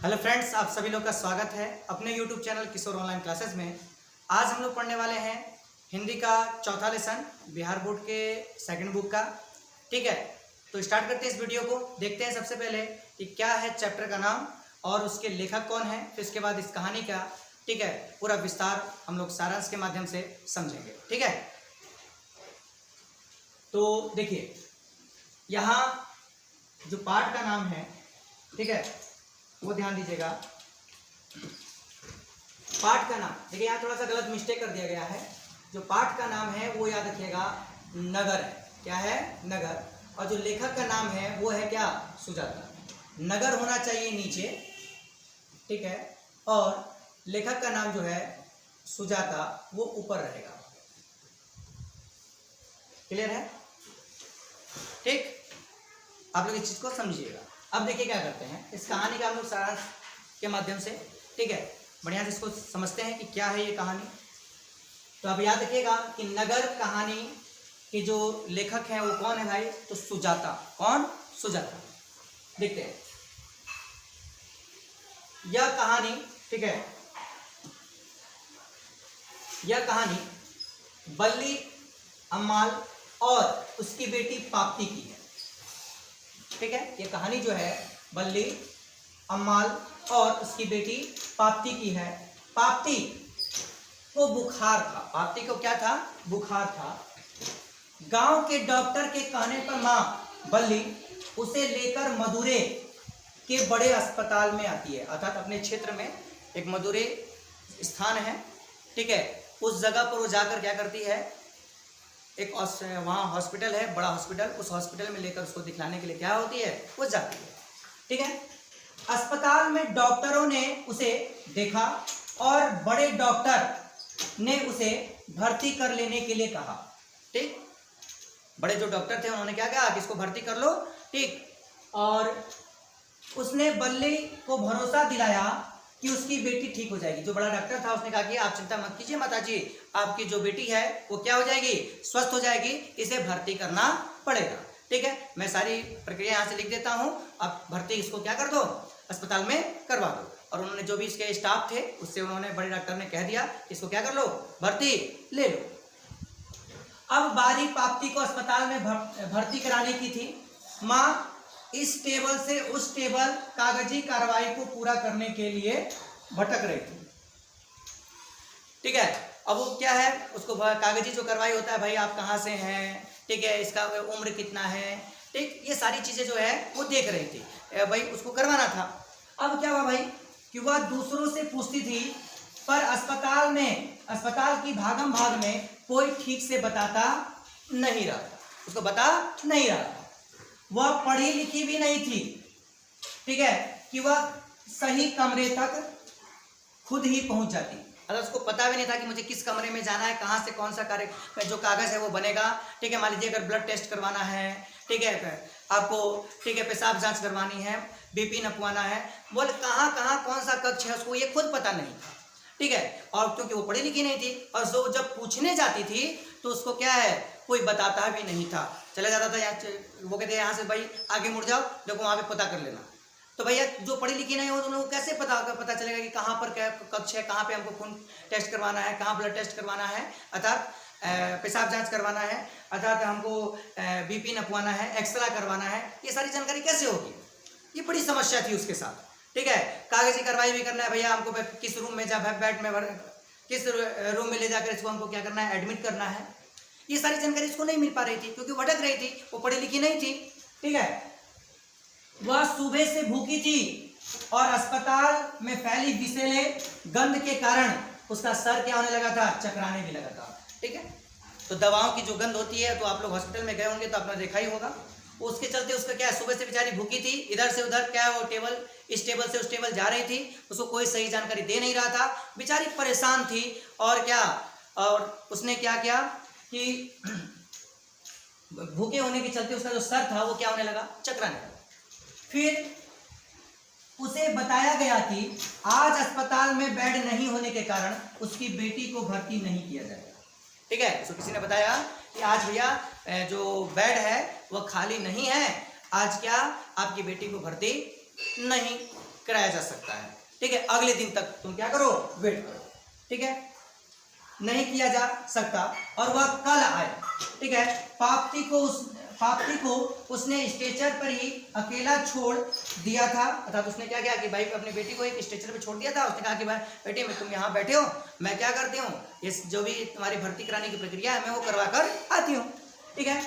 Hello friends, आप सभी लोग का स्वागत है अपने यूट्यूब चैनल किशोर ऑनलाइन क्लासेस में। आज हम लोग पढ़ने वाले हैं हिंदी का चौथा लेसन, बिहार बोर्ड के सेकंड बुक का। ठीक है, तो स्टार्ट करते हैं इस वीडियो को। देखते हैं सबसे पहले कि क्या है चैप्टर का नाम और उसके लेखक कौन है, फिर इसके बाद इस कहानी का ठीक है पूरा विस्तार हम लोग सारांश के माध्यम से समझेंगे। ठीक है, तो देखिए यहाँ जो पाठ का नाम है, ठीक है, वो ध्यान दीजिएगा। पाठ का नाम देखिए, यहाँ थोड़ा सा गलत मिस्टेक कर दिया गया है। जो पाठ का नाम है वो याद रखिएगा नगर है। क्या है? नगर। और जो लेखक का नाम है वो है क्या? सुजाता। नगर होना चाहिए नीचे, ठीक है, और लेखक का नाम जो है सुजाता वो ऊपर रहेगा। क्लियर है? ठीक, आप लोग इस चीज को समझिएगा। अब देखिए क्या करते हैं, इस कहानी का हम लोग सारांश के माध्यम से ठीक है बढ़िया से इसको समझते हैं कि क्या है ये कहानी। तो अब याद रखिएगा कि नगर कहानी के जो लेखक हैं वो कौन है भाई? तो सुजाता। कौन? सुजाता। देखते हैं यह कहानी, ठीक है, यह कहानी बल्ली अम्माल और उसकी बेटी पाप्ती की है। ठीक है, ये कहानी जो है बल्ली अम्माल और उसकी बेटी पाप्ती की है। पाप्ती को बुखार था। पाप्ती को क्या था? बुखार था। गांव के डॉक्टर के कहने पर मां बल्ली उसे लेकर मदुरै के बड़े अस्पताल में आती है। अर्थात अपने क्षेत्र में एक मदुरै स्थान है, ठीक है, उस जगह पर वो जाकर क्या करती है, एक वहाँ हॉस्पिटल है, बड़ा हॉस्पिटल, उस हॉस्पिटल में लेकर उसको दिखलाने के लिए क्या होती है, वो जाती है। ठीक है, अस्पताल में डॉक्टरों ने उसे देखा और बड़े डॉक्टर ने उसे भर्ती कर लेने के लिए कहा। ठीक, बड़े जो डॉक्टर थे उन्होंने क्या कहा कि इसको भर्ती कर लो। ठीक, और उसने बल्ली को भरोसा दिलाया कि उसकी बेटी ठीक हो जाएगी। जो बड़ा डॉक्टर था उसने कहा कि आप चिंता मत कीजिए माता जी, आपकी जो बेटी है वो क्या हो जाएगी? स्वस्थ हो जाएगी, इसे भर्ती करना पड़ेगा। ठीक है, मैं सारी प्रक्रिया यहाँ से लिख देता हूँ, आप भर्ती इसको क्या कर दो, अस्पताल में करवा दो। और उन्होंने जो भी इसके स्टाफ थे उससे उन्होंने, बड़े डॉक्टर ने कह दिया इसको क्या कर लो, भर्ती ले लो। अब बारी पाप्ती को अस्पताल में भर्ती कराने की थी। माँ इस टेबल से उस टेबल कागजी कार्रवाई को पूरा करने के लिए भटक रही थी। ठीक है, अब वो क्या है, उसको कागजी जो कार्रवाई होता है, भाई आप कहाँ से हैं, ठीक है, इसका उम्र कितना है, ठीक, ये सारी चीजें जो है वो देख रही थी, भाई उसको करवाना था। अब क्या हुआ भाई कि वह दूसरों से पूछती थी, पर अस्पताल की भागम भाग में कोई ठीक से बताता नहीं रहा था, उसको बता नहीं रहा था। वह पढ़ी लिखी भी नहीं थी, ठीक है, कि वह सही कमरे तक खुद ही पहुंच जाती। अगर उसको पता भी नहीं था कि मुझे किस कमरे में जाना है, कहाँ से कौन सा कार्य जो कागज है वो बनेगा। ठीक है, मान लीजिए अगर ब्लड टेस्ट करवाना है, ठीक है, आपको, ठीक है, पेशाब जांच करवानी है, बीपी नपवाना है, बोले कहाँ कहाँ कौन सा कक्ष है, उसको ये खुद पता नहीं था। ठीक है, और क्योंकि वो पढ़ी लिखी नहीं थी और जो जब पूछने जाती थी तो उसको क्या है, कोई बताता भी नहीं था, चला जाता था यहाँ, वो कहते हैं यहाँ से भाई आगे मुड़ जाओ, देखो वहाँ पे पता कर लेना। तो भैया जो पढ़ी लिखी नहीं हो तो उनको कैसे पता चलेगा कि कहाँ पर क्या कक्ष है, कहाँ पे हमको खून टेस्ट करवाना है, कहाँ ब्लड टेस्ट करवाना है, अर्थात पेशाब जांच करवाना है, अर्थात हमको बीपी नपवाना है, एक्सरे करवाना है, ये सारी जानकारी कैसे होगी? ये बड़ी समस्या थी उसके साथ। ठीक है, कागजी कार्रवाई भी करना है, भैया हमको किस रूम में बेड में किस रूम में ले जाकर इसको हमको क्या करना है, एडमिट करना है, ये सारी जानकारी इसको नहीं मिल पा रही थी क्योंकि भटक रही थी, वो पढ़ी लिखी नहीं थी। ठीक है, वह सुबह से भूखी थी और अस्पताल में फैली विषैले गंध के कारण उसका सर क्या होने लगा था, चकराने भी लगा था। ठीक है, तो दवाओं की जो गंध होती है, तो आप लोग हॉस्पिटल में गए होंगे तो आपने देखा ही होगा, उसके चलते उसका क्या है, सुबह से बेचारी भूखी थी, इधर से उधर क्या है, वो टेबल, इस टेबल से उस टेबल जा रही थी, उसको कोई सही जानकारी दे नहीं रहा था, बेचारी परेशान थी। और क्या, और उसने क्या किया कि भूखे होने के चलते उसका जो सर था वो क्या होने लगा, चकराने लगा। फिर उसे बताया गया कि आज अस्पताल में बेड नहीं होने के कारण उसकी बेटी को भर्ती नहीं किया जाएगा। ठीक है, तो किसी ने बताया कि आज भैया जो बेड है वह खाली नहीं है, आज क्या आपकी बेटी को भर्ती नहीं कराया जा सकता है। ठीक है, अगले दिन तक तुम क्या करो, वेट करो। ठीक है, नहीं किया जा सकता और वह कल आए। ठीक है, पाप्ती को उसने स्ट्रेचर पर ही अकेला छोड़ दिया था। अर्थात उसने क्या किया कि भाई अपनी बेटी को एक स्ट्रेचर पर छोड़ दिया था। उसने कहा कि भाई बेटी मैं तुम यहाँ बैठे हो, मैं क्या करती हूँ, इस जो भी तुम्हारी भर्ती कराने की प्रक्रिया है मैं वो करवा कर आती हूँ। ठीक है,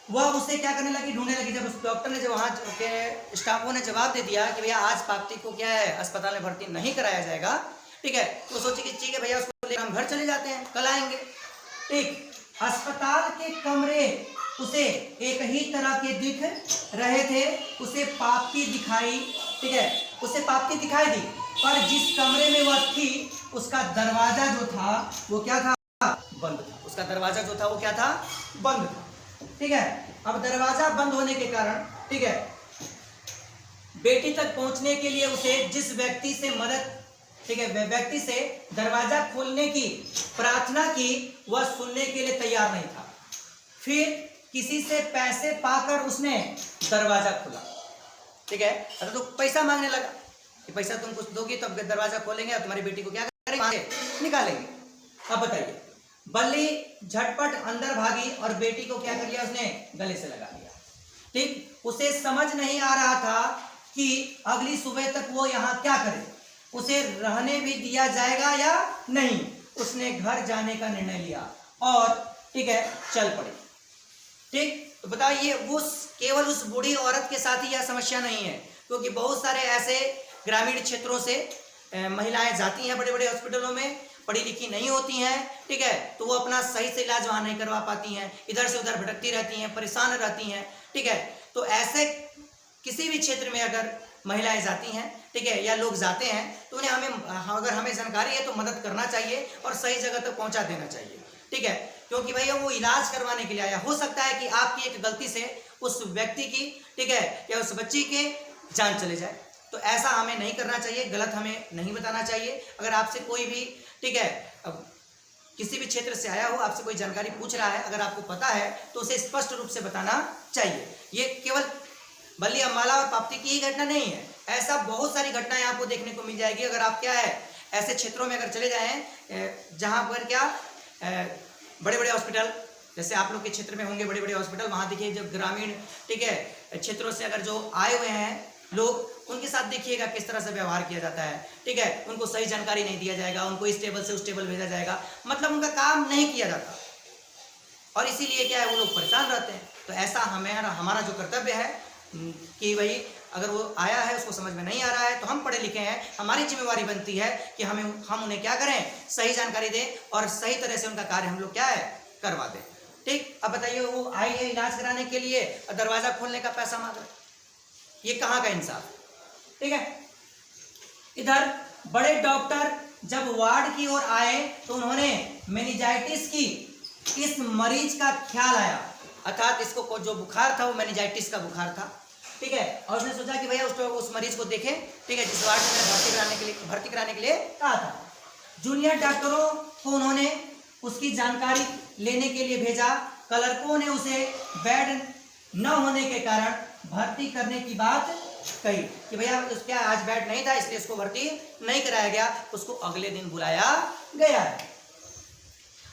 वह उसे क्या करने लगी, ढूंढने लगी। जब उस डॉक्टर ने, जब वहाँ के स्टाफों ने जवाब दे दिया कि भैया आज पाप्ती को क्या है अस्पताल में भर्ती नहीं कराया जाएगा, ठीक है, तो सोची कि ठीक है भैया उसको लेकर हम घर चले जाते हैं, कल आएंगे। ठीक, अस्पताल के कमरे उसे एक ही तरह के दिख रहे थे। उसे पाप्ती दिखाई, ठीक है, उसे पाप्ती दिखाई दी, पर जिस कमरे में वह थी उसका दरवाजा जो था वो क्या था, बंद था। उसका दरवाजा जो था वो क्या था, बंद था। ठीक है, अब दरवाजा बंद होने के कारण, ठीक है, बेटी तक पहुंचने के लिए उसे जिस व्यक्ति से मदद, ठीक है, व्यक्ति से दरवाजा खोलने की प्रार्थना की वह सुनने के लिए तैयार नहीं था। फिर किसी से पैसे पाकर उसने दरवाजा खोला। ठीक है, तो पैसा मांगने लगा कि पैसा तुम कुछ दोगी तब दरवाजा खोलेंगे और तुम्हारी बेटी को क्या करेंगे, निकालेंगे। अब बताइए, बल्ली झटपट अंदर भागी और बेटी को क्या कर लिया, उसने गले से लगा लिया। ठीक, उसे समझ नहीं आ रहा था कि अगली सुबह तक वो यहाँ क्या करे, उसे रहने भी दिया जाएगा या नहीं। उसने घर जाने का निर्णय लिया और ठीक है चल पड़ी। ठीक, तो बताइए केवल उस बूढ़ी औरत के साथ ही यह समस्या नहीं है, क्योंकि बहुत सारे ऐसे ग्रामीण क्षेत्रों से महिलाएं जाती हैं बड़े बड़े हॉस्पिटलों में, पढ़ी लिखी नहीं होती हैं। ठीक है, तो वो अपना सही से इलाज वहाँ नहीं करवा पाती हैं, इधर से उधर भटकती रहती हैं, परेशान रहती हैं। ठीक है, तो ऐसे किसी भी क्षेत्र में अगर महिलाएं जाती हैं, ठीक है, या लोग जाते हैं, तो उन्हें अगर हमें जानकारी है तो मदद करना चाहिए और सही जगह तक पहुंचा देना चाहिए। ठीक है, क्योंकि भैया वो इलाज करवाने के लिए आया, हो सकता है कि आपकी एक गलती से उस व्यक्ति की, ठीक है, या उस बच्ची के जान चले जाए। तो ऐसा हमें नहीं करना चाहिए, गलत हमें नहीं बताना चाहिए। अगर आपसे कोई भी, ठीक है, किसी भी क्षेत्र से आया हो, आपसे कोई जानकारी पूछ रहा है, अगर आपको पता है तो उसे स्पष्ट रूप से बताना चाहिए। ये केवल बल्ली अम्बाला और पाप्ती की ही घटना नहीं है, ऐसा बहुत सारी घटनाएं आपको देखने को मिल जाएगी। अगर आप क्या है ऐसे क्षेत्रों में अगर चले जाएं जहां पर क्या बड़े बड़े हॉस्पिटल, जैसे आप लोग के क्षेत्र में होंगे बड़े बड़े हॉस्पिटल, वहां देखिए जब ग्रामीण, ठीक है, क्षेत्रों से अगर जो आए हुए हैं लोग, उनके साथ देखिएगा किस तरह से व्यवहार किया जाता है। ठीक है, उनको सही जानकारी नहीं दिया जाएगा, उनको इस टेबल से उस टेबल भेजा जाएगा, मतलब उनका काम नहीं किया जाता और इसीलिए क्या है वो लोग परेशान रहते हैं। तो ऐसा हमारा जो कर्तव्य है कि भाई अगर वो आया है उसको समझ में नहीं आ रहा है तो हम पढ़े लिखे हैं, हमारी जिम्मेवारी बनती है कि हम उन्हें क्या करें, सही जानकारी दें और सही तरह से उनका कार्य हम लोग क्या है करवा दें। ठीक, अब बताइए वो आई है इलाज कराने के लिए और दरवाजा खोलने का पैसा मांग रहे, ये कहाँ का इंसाफ। ठीक है, इधर बड़े डॉक्टर जब वार्ड की ओर आए तो उन्होंने मेनिंजाइटिस की इस मरीज का ख्याल आया, अर्थात इसको जो बुखार था वो मेनिंजाइटिस का बुखार था। ठीक है, और उसने सोचा कि भैया उस मरीज को देखें, ठीक है, जिस वार्ड में मैंने भर्ती कराने के लिए कहा था। जूनियर डॉक्टरों को उन्होंने उसकी जानकारी लेने के लिए भेजा। क्लर्कों ने उसे बेड न होने के कारण भर्ती करने की बात कही कि भैया उसका आज बेड नहीं था इसलिए उसको भर्ती नहीं कराया गया, उसको अगले दिन बुलाया गया है।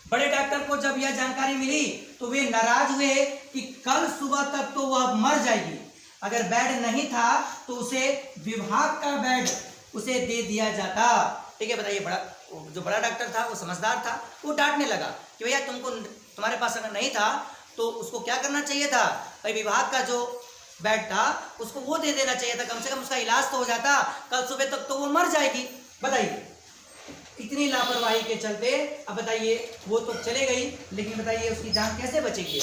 बड़े डॉक्टर को जब यह जानकारी मिली तो वे नाराज हुए कि कल सुबह तक तो वह मर जाएगी, अगर बेड नहीं था तो उसे विभाग का बेड उसे दे दिया जाता। ठीक है, बताइए जो बड़ा डॉक्टर था वो समझदार था, वो डांटने लगा कि भैया तुम्हारे पास अगर नहीं था तो उसको क्या करना चाहिए था, भाई विभाग का जो बेड था उसको वो दे देना चाहिए था, कम से कम उसका इलाज तो हो जाता, कल सुबह तक तो वो मर जाएगी। बताइए इतनी लापरवाही के चलते अब बताइए वो तो चले गई, लेकिन बताइए उसकी जान कैसे बचेगी।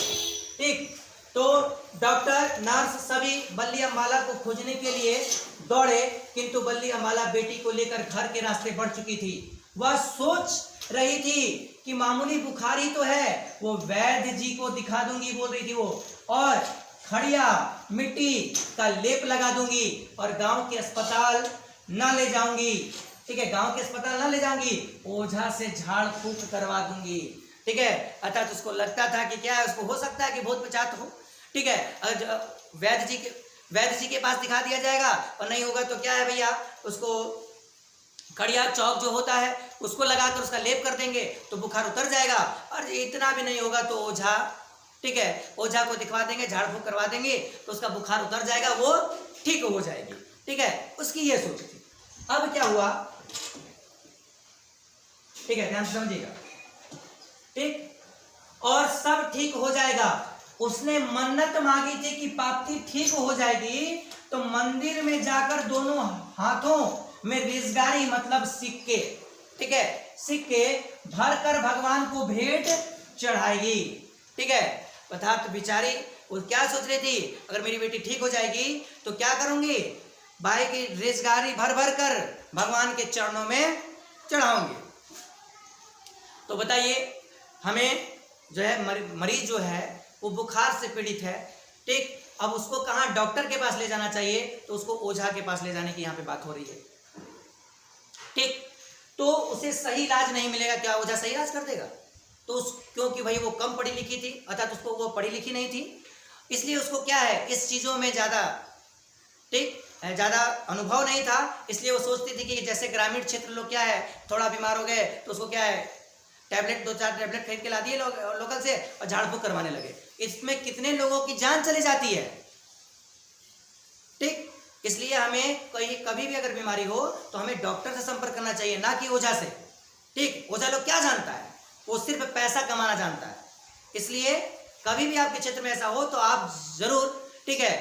ठीक, तो डॉक्टर नर्स सभी बल्ली अम्बाला को खोजने के लिए दौड़े, किंतु बल्ली अम्बाला बेटी को लेकर घर के रास्ते बढ़ चुकी थी। वह सोच रही थी कि मामूली बुखार ही तो है, वो वैद्य जी को दिखा दूंगी बोल रही थी वो, और खड़िया मिट्टी का लेप लगा दूंगी और गांव के अस्पताल न ले जाऊंगी। ठीक है, गांव के अस्पताल न ले जाऊंगी, ओझा से झाड़ फूंक करवा दूंगी। ठीक है, अर्थात उसको लगता था कि क्या है, उसको हो सकता है कि भूत पिचात हो। ठीक है, वैद्य जी वैद्य जी के पास दिखा दिया जाएगा, और नहीं होगा तो क्या है भैया, उसको खड़िया चौक जो होता है उसको लगाकर उसका लेप कर देंगे तो बुखार उतर जाएगा। और इतना भी नहीं होगा तो ओझा, ठीक है, ओझा को दिखवा देंगे, झाड़ फूक करवा देंगे तो उसका बुखार उतर जाएगा, वो ठीक हो जाएगी। ठीक है, उसकी ये सोच थी। अब क्या हुआ, ठीक है, ध्यान से समझिएगा, ठीक, और सब ठीक हो जाएगा। उसने मन्नत मांगी थी कि पाप्ती ठीक हो जाएगी, तो मंदिर में जाकर दोनों हाथों में रिजगारी मतलब सिक्के, ठीक है, सिक्के भरकर भगवान को भेंट चढ़ाएगी। ठीक है, अर्थात बिचारी वो क्या सोच रही थी, अगर मेरी बेटी ठीक हो जाएगी तो क्या करूंगी, भाई की रिजगारी भर भर कर भगवान के चरणों में चढ़ाऊंगी। तो बताइए, हमें जो है मरीज जो है वो बुखार से पीड़ित है, ठीक, अब उसको कहाँ डॉक्टर के पास ले जाना चाहिए, तो उसको ओझा के पास ले जाने की यहाँ पे बात हो रही है। ठीक, तो उसे सही इलाज नहीं मिलेगा, क्या ओझा सही इलाज कर देगा? तो उस क्योंकि भाई वो कम पढ़ी लिखी थी, अर्थात उसको वो पढ़ी लिखी नहीं थी, इसलिए उसको क्या है इस चीज़ों में ज़्यादा, ठीक, ज़्यादा अनुभव नहीं था। इसलिए वो सोचती थी कि जैसे ग्रामीण क्षेत्र लोग क्या है, थोड़ा बीमार हो गए तो उसको क्या है टैबलेट, 2-4 टैबलेट खरीद के ला दिए लोकल से और झाड़ फूक करवाने लगे। इसमें कितने लोगों की जान चली जाती है। ठीक, इसलिए हमें कभी भी अगर बीमारी हो तो हमें डॉक्टर से संपर्क करना चाहिए, ना कि ओझा से। ठीक, ओझा लोग क्या जानता है, वो सिर्फ पैसा कमाना जानता है। इसलिए कभी भी आपके क्षेत्र में ऐसा हो तो आप जरूर, ठीक है,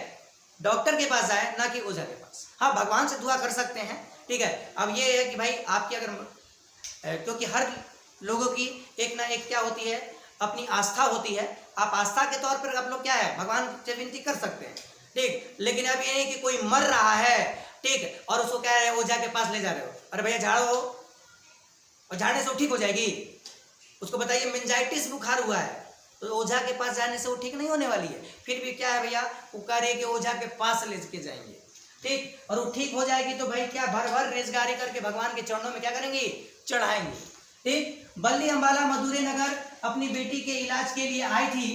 डॉक्टर के पास जाएं, ना कि ओझा के पास। हाँ, भगवान से दुआ कर सकते हैं, ठीक है। अब ये है कि भाई आपकी अगर, क्योंकि हर लोगों की एक ना एक क्या होती है, अपनी आस्था होती है। आप आस्था के तौर पर आप लोग क्या है भगवान से विनती कर सकते हैं, ठीक, लेकिन अब ये नहीं कि कोई मर रहा है, ठीक, और उसको कह रहे हैं ओझा के पास ले जा रहे हो, अरे भैया झाड़ो, और झाड़ने से वो ठीक हो जाएगी। उसको बताइए मेनिंजाइटिस बुखार हुआ है, तो ओझा के पास जाने से वो ठीक नहीं होने वाली है। फिर भी क्या है भैया, वो कह रहे कि ओझा के पास ले के जाएंगे, ठीक, और वो ठीक हो जाएगी तो भाई क्या भर भर रेजगारी करके भगवान के चरणों में क्या करेंगी, चढ़ाएंगे। ठीक, बल्ली अंबाला मधुरे नगर अपनी बेटी के इलाज के लिए आई थी,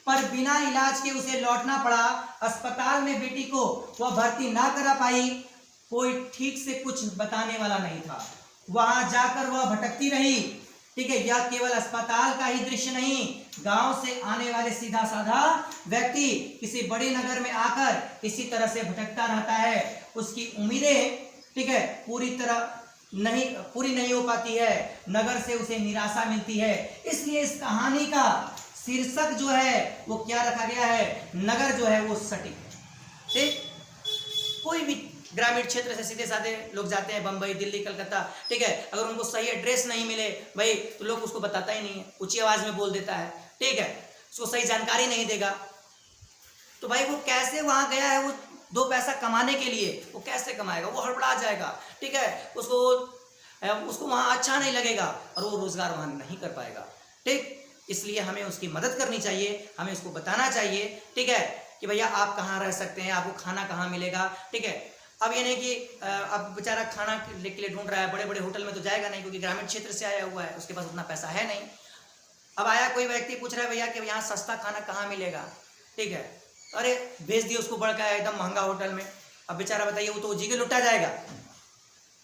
पर बिना इलाज के उसे लौटना पड़ा। अस्पताल में बेटी को वह भर्ती ना करा पाई, कोई ठीक से कुछ बताने वाला नहीं था। वहां जाकर वह भटकती रही। ठीक है, यह केवल अस्पताल का ही दृश्य नहीं, गांव से आने वाले सीधा साधा व्यक्ति किसी बड़े नगर में आकर इसी तरह से भटकता रहता है। उसकी उम्मीदें, ठीक है, पूरी नहीं हो पाती है, नगर से उसे निराशा मिलती है। इसलिए इस कहानी का शीर्षक जो है वो क्या रखा गया है, नगर जो है वो सटीक है। ठीक, कोई भी ग्रामीण क्षेत्र से सीधे साधे लोग जाते हैं बंबई, दिल्ली, कलकत्ता, ठीक है, अगर उनको सही एड्रेस नहीं मिले भाई तो लोग उसको बताता ही नहीं है, ऊंची आवाज में बोल देता है, ठीक है, उसको सही जानकारी नहीं देगा। तो भाई वो कैसे वहां गया है, वो 2 पैसा कमाने के लिए, वो कैसे कमाएगा, वो हड़बड़ा जाएगा, ठीक है, उसको वहां अच्छा नहीं लगेगा और वो रोजगार वहां नहीं कर पाएगा। ठीक, इसलिए हमें उसकी मदद करनी चाहिए, हमें उसको बताना चाहिए, ठीक है, कि भैया आप कहाँ रह सकते हैं, आपको खाना कहाँ मिलेगा। ठीक है, अब ये नहीं कि अब बेचारा खाना के लिए ढूंढ रहा है, बड़े बड़े होटल में तो जाएगा नहीं क्योंकि ग्रामीण क्षेत्र से आया हुआ है, उसके पास उतना पैसा है नहीं। अब आया कोई व्यक्ति पूछ रहा है भैया कि यहाँ सस्ता खाना कहाँ मिलेगा, ठीक है, अरे भेज दिए उसको बड़का एकदम महंगा होटल में। अब बेचारा बताइए वो तो जी के लुटा जाएगा।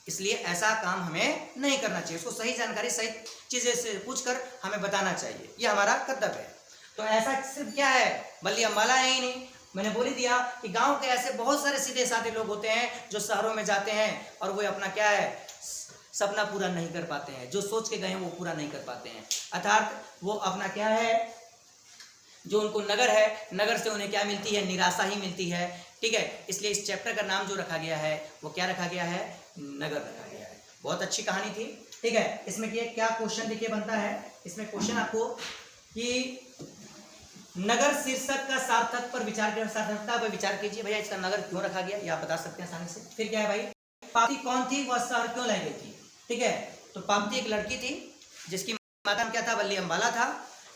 इसलिए ऐसा काम हमें नहीं करना चाहिए, उसको सही जानकारी सही चीज़ें से पूछकर हमें बताना चाहिए, ये हमारा कर्तव्य है। तो ऐसा सिर्फ क्या है बल्ली अंबाला है ही नहीं, मैंने बोल ही दिया कि गांव के ऐसे बहुत सारे सीधे साधे लोग होते हैं जो शहरों में जाते हैं और वो अपना क्या है सपना पूरा नहीं कर पाते हैं, जो सोच के गए हैं वो पूरा नहीं कर पाते हैं। अर्थात वो अपना क्या है, जो उनको नगर है, नगर से उन्हें क्या मिलती है, निराशा ही मिलती है। ठीक है, इसलिए इस चैप्टर का नाम जो रखा गया है वो क्या रखा गया है, नगर रखा गया है। बहुत अच्छी कहानी थी। ठीक है, इसमें क्या क्वेश्चन देखिए बनता है, इसमें क्वेश्चन आपको कि नगर शीर्षक का सार्थक पर विचार कर, सार्थकता पर विचार कीजिए। भैया इसका नगर क्यों रखा गया ये आप बता सकते हैं आसानी से। फिर क्या है भाई, पाप्ती कौन थी, वह शहर क्यों लाई गई थी। ठीक है, तो पाप्ती एक लड़की थी जिसकी माता क्या था, बल्ली अंबाला था।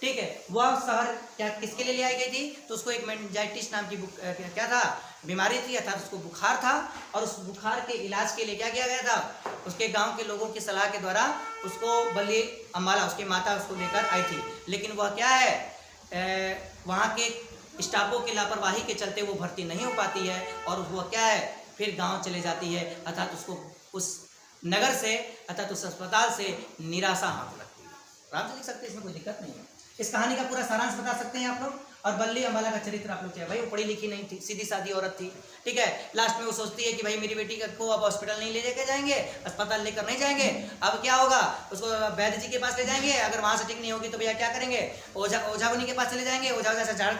ठीक है, वह शहर क्या किसके लिए ले आई गई थी, तो उसको एक मेनिंजाइटिस नाम की क्या था बीमारी थी, अर्थात उसको बुखार था, और उस बुखार के इलाज के लिए क्या किया गया था, उसके गांव के लोगों की सलाह के द्वारा उसको बल्ली अंबाला उसकी माता उसको लेकर आई थी। लेकिन वह क्या है वहाँ के स्टाफों की लापरवाही के चलते वो भर्ती नहीं हो पाती है और वो क्या है फिर गांव चले जाती है, अर्थात उसको उस नगर से अर्थात उस अस्पताल से निराशा हाथ लगती है। आराम से लिख सकते हैं, इसमें कोई दिक्कत नहीं है। इस कहानी का पूरा सारांश बता सकते हैं आप लोग। और बल्ली अम्बाला का चरित्र आप लोग क्या, भाई वो पढ़ी लिखी नहीं थी, सीधी सादी औरत थी, ठीक है। लास्ट में वो सोचती है कि भाई मेरी बेटी को अब हॉस्पिटल नहीं ले जाके जाएंगे, अस्पताल लेकर नहीं जाएंगे, अब क्या होगा, उसको वैद्य जी के पास ले जाएंगे, अगर वहां से ठीक नहीं होगी तो भैया क्या करेंगे, ओझा मुनि के पास चले जाएंगे, ओझा से झाड़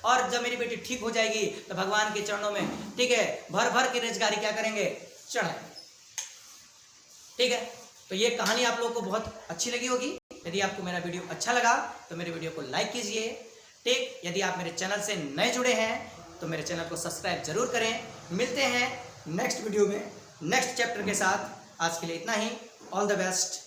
और जब मेरी बेटी ठीक हो जाएगी तो भगवान के चरणों में, ठीक है, भर भर के रेजगारी क्या करेंगे, चढ़ाएंगे, ठीक है। तो ये कहानी आप लोगों को बहुत अच्छी लगी होगी। यदि आपको मेरा वीडियो अच्छा लगा तो मेरे वीडियो को लाइक कीजिए, ठीक। यदि आप मेरे चैनल से नए जुड़े हैं तो मेरे चैनल को सब्सक्राइब जरूर करें। मिलते हैं नेक्स्ट वीडियो में नेक्स्ट चैप्टर के साथ। आज के लिए इतना ही। All the best.